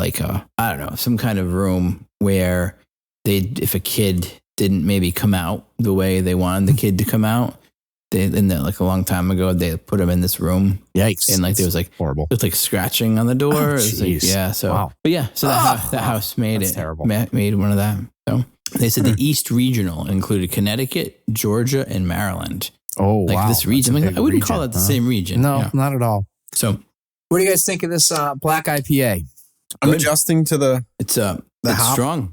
some kind of room where if a kid didn't maybe come out the way they wanted the kid to come out, a long time ago, they put him in this room. Yikes. And there was horrible. It was scratching on the door. Wow. But so that house made it. Terrible. Made one of that. So they said the East Regional included Connecticut, Georgia, and Maryland. Oh, like wow. this region. I wouldn't call it the same region. No, not at all. So, what do you guys think of this black IPA? I'm adjusting to the hop. Strong.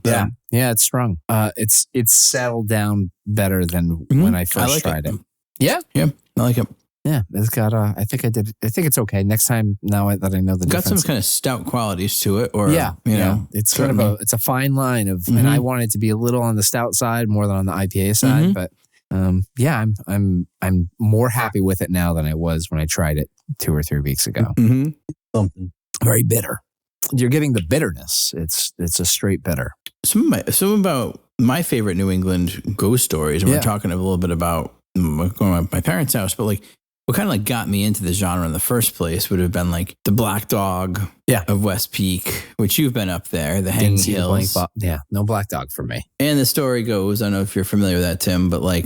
Yeah, it's strong. It's settled down better than when I first tried it. Yeah, I like it. Yeah, it's got. I think it's okay. Next time, now that I know the difference, got some kind of stout qualities to it, or it's kind of it's a fine line of, and I want it to be a little on the stout side more than on the IPA side, but I'm more happy with it now than I was when I tried it 2 or 3 weeks ago. Something very bitter. You're getting the bitterness. It's a straight bitter. Some about my favorite New England ghost stories, and we're talking a little bit about going to my parents' house, but like what kind of like got me into the genre in the first place would have been like the Black Dog of West Peak, which you've been up there, the Hanging Hills. No Black Dog for me. And the story goes, I don't know if you're familiar with that, Tim, but like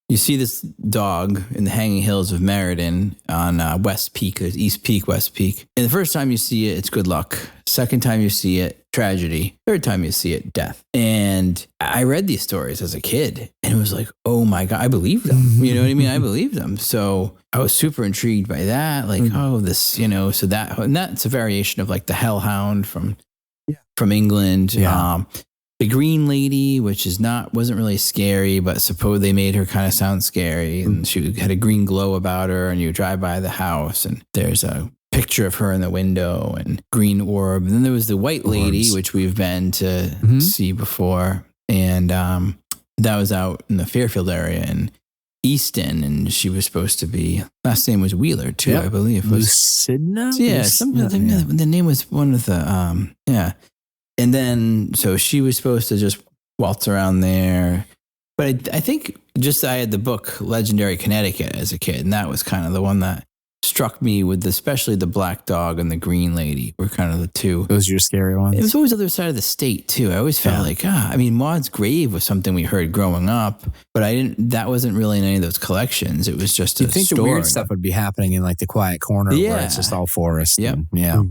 you see this dog in the Hanging Hills of Meriden on West Peak, East Peak, West Peak. And the first time you see it, it's good luck. Second time you see it, tragedy. Third time you see it, death. And I read these stories as a kid and it was like, oh my God, I believe them. You know what I mean? I believe them. So I was super intrigued by that. Like, this, so that's a variation of like the Hellhound from England. Yeah. The Green Lady, which wasn't really scary, but suppose they made her kind of sound scary. And she had a green glow about her, and you drive by the house and there's a picture of her in the window and green orb. And then there was the White Lady, which we've been to see before. And that was out in the Fairfield area in Easton. And she was supposed to be, last name was Wheeler too, I believe. Lucidna? Yeah, the name was one of the, And then, so she was supposed to just waltz around there. But I think I had the book Legendary Connecticut as a kid. And that was kind of the one that struck me with especially the Black Dog and the Green Lady were kind of the two. Those are your scary ones? It was always the other side of the state too. I always felt like, Maud's Grave was something we heard growing up. But that wasn't really in any of those collections. It was just You'd think the weird stuff would be happening in like the quiet corner where it's just all forest. Yep.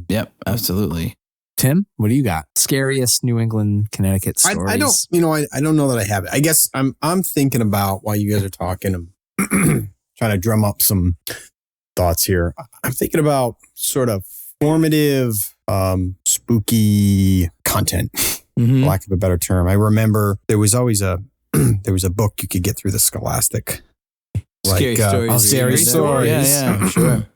Yep, absolutely. Tim, what do you got? Scariest New England, Connecticut stories? I don't know that I have it. I guess I'm thinking about while you guys are talking, I'm trying to drum up some thoughts here. I'm thinking about sort of formative, spooky content, for lack of a better term. I remember there was always a book you could get through the Scholastic. Scary stories. Scary stories. Yeah, sure.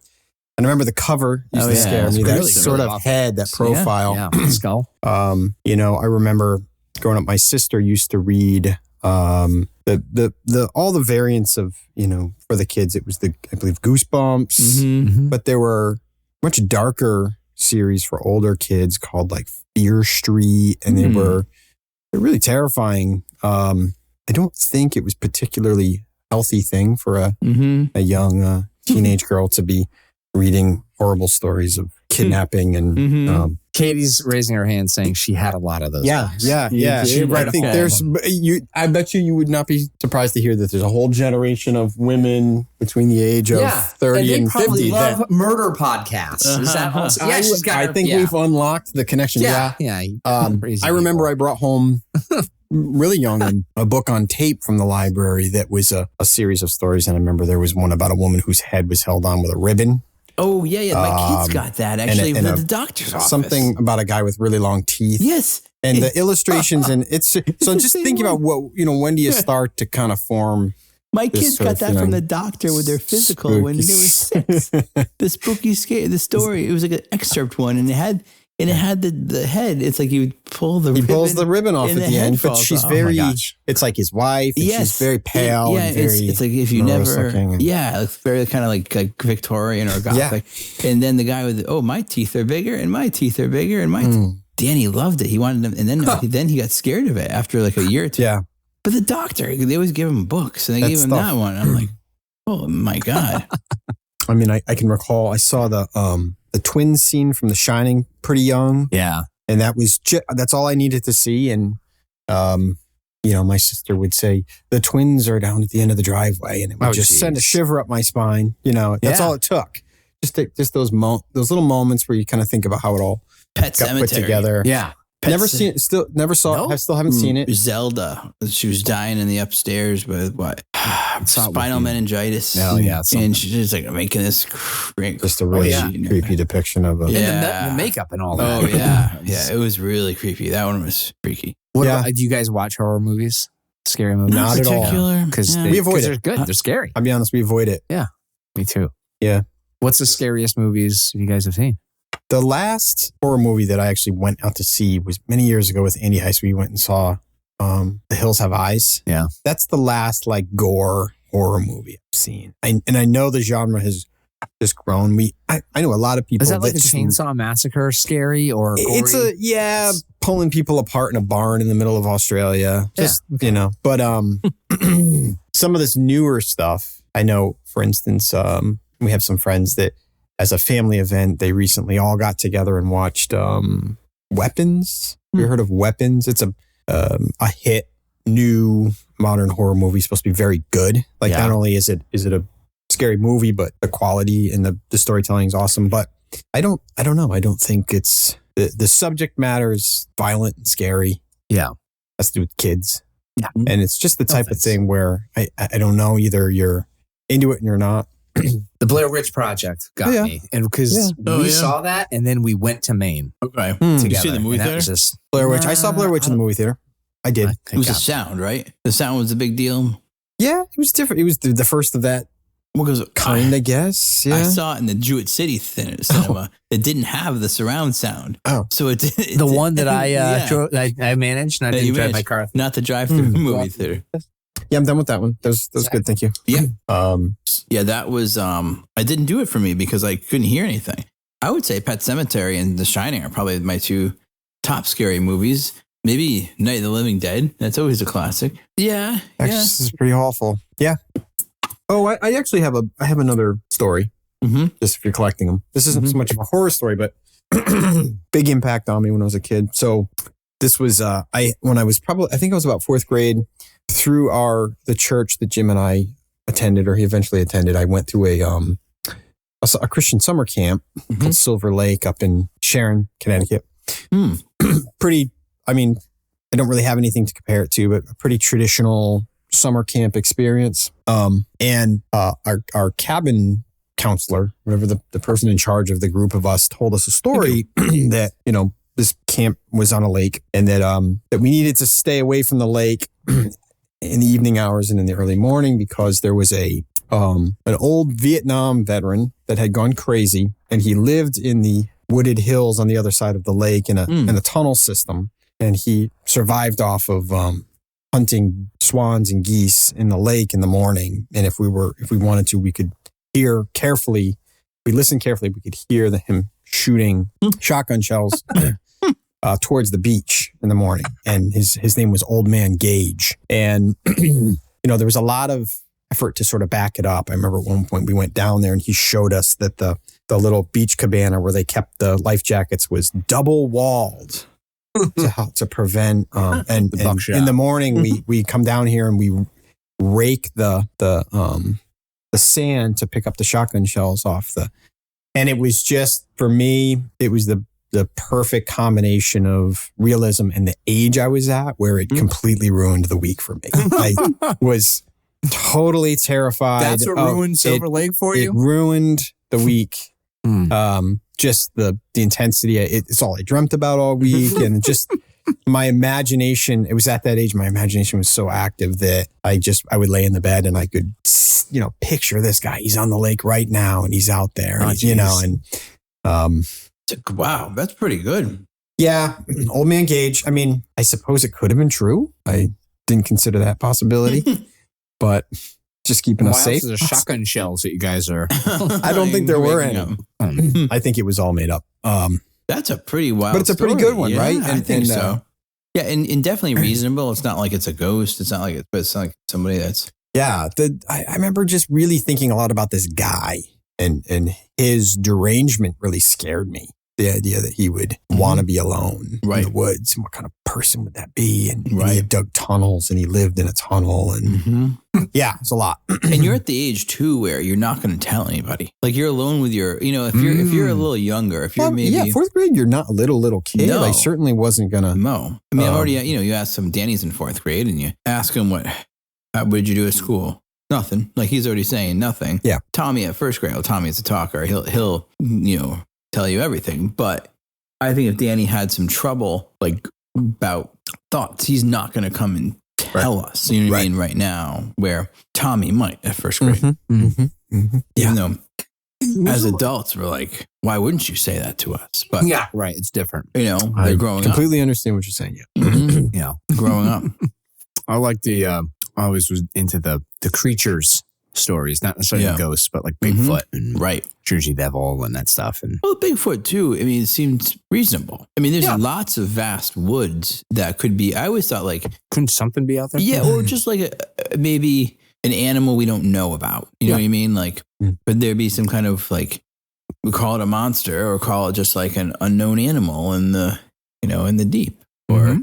I remember the cover used to scare me. That sort of head, that profile. Skull. I remember growing up, my sister used to read all the variants of, for the kids. It was I believe Goosebumps, but there were much darker series for older kids called like Fear Street, and they're really terrifying. I don't think it was particularly healthy thing for a young teenage girl to be reading horrible stories of kidnapping and Katie's raising her hand saying she had a lot of those. Yeah. I think I bet you would not be surprised to hear that there's a whole generation of women between the age of 30 and 50 love that murder podcasts. Is that also? Yeah, she's got. I think we've unlocked the connection. Yeah. I remember I brought home really young a book on tape from the library that was a series of stories, and I remember there was one about a woman whose head was held on with a ribbon. Oh, yeah. My kids got that, actually, from the doctor's office. Something about a guy with really long teeth. Yes. And the illustrations, and so just thinking about when do you start to kind of form. My kids got that from the doctor with their physical when they were 6. The spooky the story. It was like an excerpt one, and it had the head. It's like he would pull the ribbon. He pulls the ribbon off at the end, but she's very, it's like his wife. And she's very pale. Yeah, it's like if you never, it's very kind of like Victorian or Gothic. Yeah. And then the guy with, my teeth are bigger and my teeth are bigger and my Danny loved it. He wanted them. And then he got scared of it after like a year or two. Yeah. But the doctor, they always give him books and they gave him that one. I'm like, oh my God. I mean, I can recall, I saw the twins scene from The Shining pretty young. Yeah. And that was that's all I needed to see. And, my sister would say, the twins are down at the end of the driveway. And it would send a shiver up my spine. That's all it took. Just those little moments where you kind of think about how it all Pet got Cemetery. put together. Yeah. Never seen it. Never saw it. I still haven't seen it. Zelda. She was dying in the upstairs with what? Spinal meningitis. Oh, yeah. And she's just like making this just a really creepy depiction of a... Yeah. And the makeup and all that. Oh, yeah. Yeah, it was really creepy. That one was freaky. What about, do you guys watch horror movies? Scary movies? Not at all. Because we avoid it. They're good. They're scary. I'll be honest, we avoid it. Yeah. Me too. Yeah. What's the scariest movies you guys have seen? The last horror movie that I actually went out to see was many years ago with Andy Heiss. We went and saw The Hills Have Eyes. Yeah. That's the last like gore horror movie I've seen. And I know the genre has just grown. I know a lot of people. Is that like a Chainsaw Massacre scary or gory? It's pulling people apart in a barn in the middle of Australia. Just, you know, but some of this newer stuff, I know, for instance, we have some friends that as a family event, they recently all got together and watched Weapons. Have you heard of Weapons? It's a hit new modern horror movie, supposed to be very good. Like not only is it a scary movie, but the quality and the storytelling is awesome. But I don't know. I don't think it's the subject matter is violent and scary. Yeah. Has to do with kids. Yeah. And it's just the type of thing where I don't know, either you're into it and you're not. The Blair Witch Project got me. And because we saw that and then we went to Maine. Okay. Together. You see the movie theater? Just, Blair Witch. I saw Blair Witch in the movie theater. I did. It was the sound, right? The sound was a big deal. Yeah, it was different. It was the first of that kind, I guess. Yeah. I saw it in the Jewett City cinema. It didn't have the surround sound. Oh. So it the one that I managed and I didn't drive my car. Not the drive-through movie theater. Yeah, I'm done with that one. That was good. Thank you. Yeah. Yeah, that was, I didn't do it for me because I couldn't hear anything. I would say Pet Sematary and The Shining are probably my two top scary movies. Maybe Night of the Living Dead. That's always a classic. Yeah. This is pretty awful. Yeah. Oh, I actually have another story. Just if you're collecting them. This isn't so much of a horror story, but big impact on me when I was a kid. So this was, when I was I think I was about fourth grade, through the church that Jim and I attended, or he eventually attended, I went through a Christian summer camp called Silver Lake up in Sharon, Connecticut. Pretty, I mean, I don't really have anything to compare it to, but a pretty traditional summer camp experience. And our cabin counselor, whatever the person in charge of the group of us, told us a story that, you know, this camp was on a lake and that we needed to stay away from the lake in the evening hours and in the early morning because there was an old Vietnam veteran that had gone crazy, and he lived in the wooded hills on the other side of the lake in a tunnel system, and he survived off of hunting swans and geese in the lake in the morning. And if we wanted to, we could hear carefully. If we listened carefully, we could hear him shooting shotgun shells towards the beach in the morning. And his name was Old Man Gage. And, you know, there was a lot of effort to sort of back it up. I remember at one point we went down there and he showed us that the little beach cabana where they kept the life jackets was double walled to prevent, and in the morning we come down here and we rake the sand to pick up the shotgun shells and it was just, for me, it was the perfect combination of realism and the age I was at, where it completely ruined the week for me. I was totally terrified. That's what ruined Silver Lake for you? It ruined the week. Just the intensity. It's all I dreamt about all week. And just my imagination, it was at that age, my imagination was so active that I would lay in the bed and I could, you know, picture this guy. He's on the lake right now and he's out there, you know, and, wow, that's pretty good. Yeah. Old Man Gage. I mean, I suppose it could have been true. I didn't consider that possibility, but just keeping us safe. The shotgun shells that you guys are. I don't think there were any. I think it was all made up. That's a pretty wild, but it's a pretty good one, right? I think so. Yeah, and definitely reasonable. It's not like it's a ghost. It's not like it's like somebody that's. Yeah, I remember just really thinking a lot about this guy, and his derangement really scared me. the idea that he would want to be alone in the woods. And what kind of person would that be? And he had dug tunnels and he lived in a tunnel. And yeah, it's a lot. And you're at the age too where you're not going to tell anybody. Like you're alone with your, if you're a little younger, if you're maybe fourth grade, you're not a little kid. No. I certainly wasn't gonna. No, I mean, I'm already. You ask some. Danny's in fourth grade, and you ask him what did you do at school? Nothing. Like he's already saying nothing. Yeah. Tommy at first grade. Well, Tommy is a talker. He'll tell you everything. But I think if Danny had some trouble like about thoughts, he's not going to come and tell us. You know what I mean? Right now, where Tommy might at first grade. Even though as adults we're like, why wouldn't you say that to us? But it's different. They're growing up. Completely understand what you're saying. Yeah, growing up. I like I always was into the creatures stories, not necessarily ghosts, but like Bigfoot and Jersey Devil and that stuff. And Bigfoot too. I mean, it seems reasonable. I mean, there's lots of vast woods that could be. I always thought like, couldn't something be out there? Yeah, or just like maybe an animal we don't know about. You know what I mean? Like, could there be some kind of like, we call it a monster or call it just like an unknown animal in the, in the deep or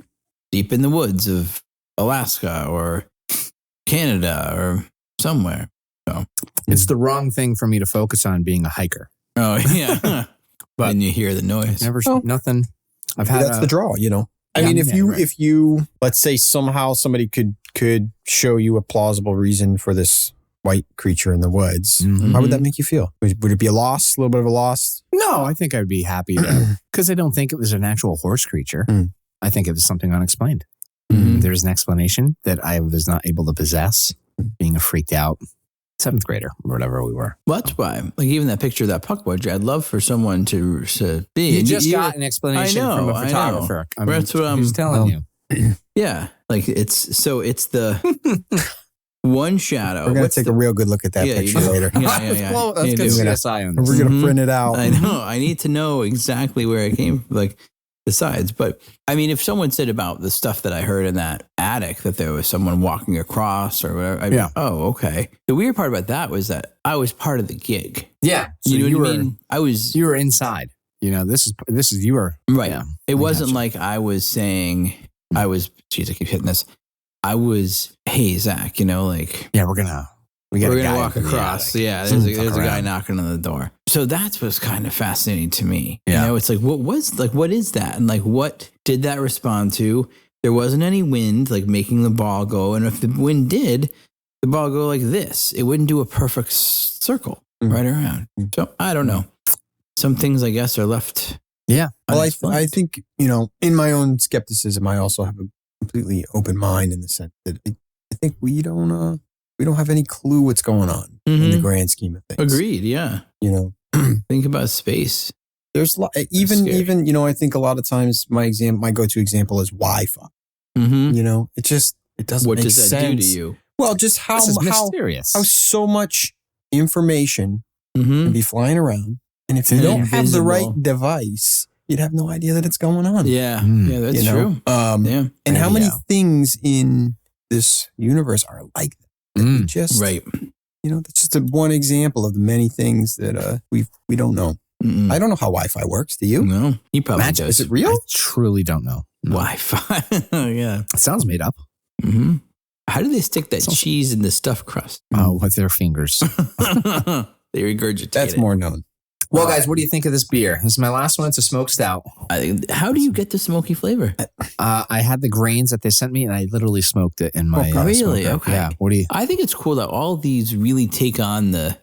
deep in the woods of Alaska or Canada or somewhere. So it's the wrong thing for me to focus on being a hiker. Oh yeah. But and you hear the noise. Nothing. I've had that's the draw, I mean, if you let's say somehow somebody could show you a plausible reason for this white creature in the woods, how would that make you feel? Would it be a loss, a little bit of a loss? No, I think I'd be happy because I don't think it was an actual horse creature. I think it was something unexplained. There's an explanation that I was not able to possess, being a freaked out 7th grader or whatever we were. Well, that's why, like even that picture of that puckwudgie, I'd love for someone to be. You just got an explanation from a photographer. That's what I'm telling you. Yeah, like it's the one shadow. We're gonna take a real good look at that picture later. Yeah. Well, that's good CSI on this. We're gonna print it out. I know. I need to know exactly where it came from. Like the sides. But I mean, if someone said about the stuff that I heard in that attic that there was someone walking across or whatever, I'd be, oh, okay. The weird part about that was that I was part of the gig. Yeah. So you know what I mean? You were inside. This is you were right. Yeah, it wasn't like I was saying geez, I keep hitting this. I was, hey, Zach, like we're gonna walk across. Yeah, there's a guy knocking on the door. So that's what's kind of fascinating to me. Yeah. It's like what is that? And like what did that respond to? There wasn't any wind like making the ball go. And if the wind did, the ball go like this. It wouldn't do a perfect circle right around. So I don't know. Some things I guess are left. Yeah. Well, I think, in my own skepticism, I also have a completely open mind in the sense that I think we don't have any clue what's going on in the grand scheme of things. Agreed. Yeah. Think about space. There's even I think a lot of times my go-to example is Wi-Fi. It doesn't what make does that sense. do to you? Well, just how mysterious. How so much information can be flying around, and if you don't have the right device, you'd have no idea that it's going on. Yeah, yeah, that's true. And how many things in this universe are like that? We just right. That's just one example of the many things that we don't know. I don't know how Wi-Fi works. Do you? No, he probably does. Is it real? I truly don't know. Wi-Fi. Yeah, it sounds made up. How do they stick that cheese in the stuffed crust? Oh, with their fingers. They regurgitate. That's more known. Well, guys, what do you think of this beer? This is my last one. It's a smoked stout. How do you get the smoky flavor? I had the grains that they sent me, and I literally smoked it in my really? smoker. Okay. Yeah. What do you? I think it's cool that all these really take on the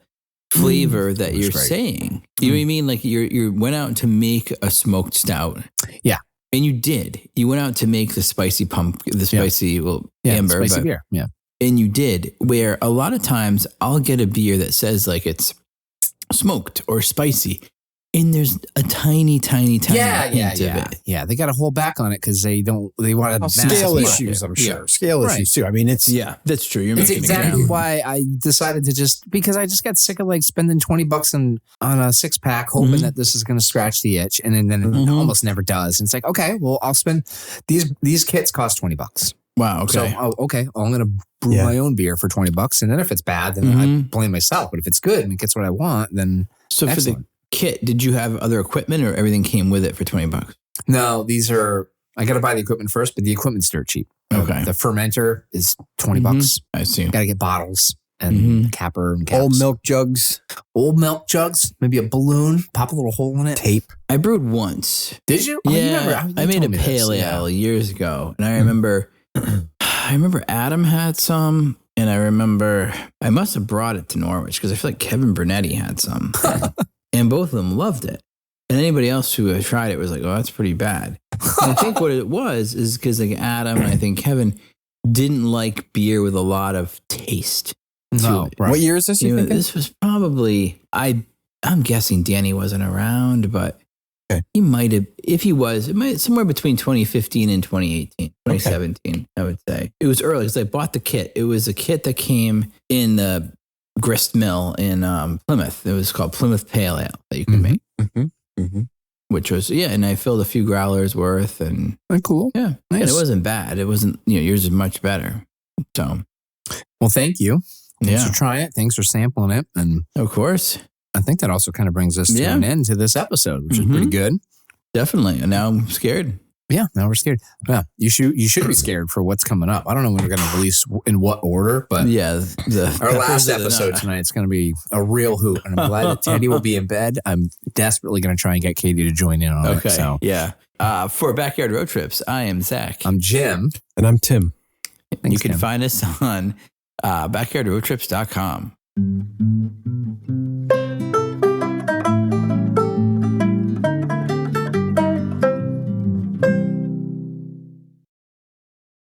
flavor that you're saying. You know what I mean? Like you went out to make a smoked stout. Yeah. And you did. You went out to make the spicy amber. Spicy beer. Yeah. And you did. Where a lot of times I'll get a beer that says like it's smoked or spicy, and there's a tiny hint of it. Yeah, they got to hold back on it because they want to scale issues. I'm sure scale issues too. I mean, it's that's true. It's exactly why I decided to because I just got sick of like spending $20 on a 6-pack, hoping that this is going to scratch the itch, and then it almost never does. And it's like, okay, well, I'll spend these kits cost $20. Wow. Okay. So, I'm going to brew my own beer for $20. And then if it's bad, then I blame myself. But if it's good and it gets what I want, then so excellent. kit, did you have other equipment or everything came with it for $20? No, I got to buy the equipment first, but the equipment's dirt cheap. Okay. The fermenter is $20. I see. Got to get bottles and capper and caps. Old milk jugs. Maybe a balloon, pop a little hole in it. Tape. I brewed once. Did you? Yeah. I made a pale ale years ago. And I remember, Adam had some. And I remember I must have brought it to Norwich because I feel like Kevin Bernetti had some. And both of them loved it. And anybody else who had tried it was like, oh, that's pretty bad. And I think what it was is because like Adam and I think Kevin didn't like beer with a lot of taste. No. Right. What year is this? This was probably, I'm guessing Danny wasn't around, but he might have, if he was, somewhere between 2015 and 2017, I would say. It was early because I bought the kit. It was a kit that came in the grist mill in Plymouth. It was called Plymouth Pale Ale that you can make. Which was, and I filled a few growlers worth and. Cool. Yeah. Nice. And it wasn't bad. It wasn't, yours is much better. So. Well, thank you. Thanks for trying it. Thanks for sampling it. And of course. I think that also kind of brings us to an end to this episode, which is pretty good. Definitely. And now I'm scared. Yeah, now we're scared. Yeah, you should be scared for what's coming up. I don't know when we're going to release in what order, but our last episode tonight is going to be a real hoot. And I'm glad that Teddy will be in bed. I'm desperately going to try and get Katie to join in on it. So. Yeah. For Backyard Road Trips, I am Zach. I'm Jim. And I'm Tim. You can find us on backyardroadtrips.com.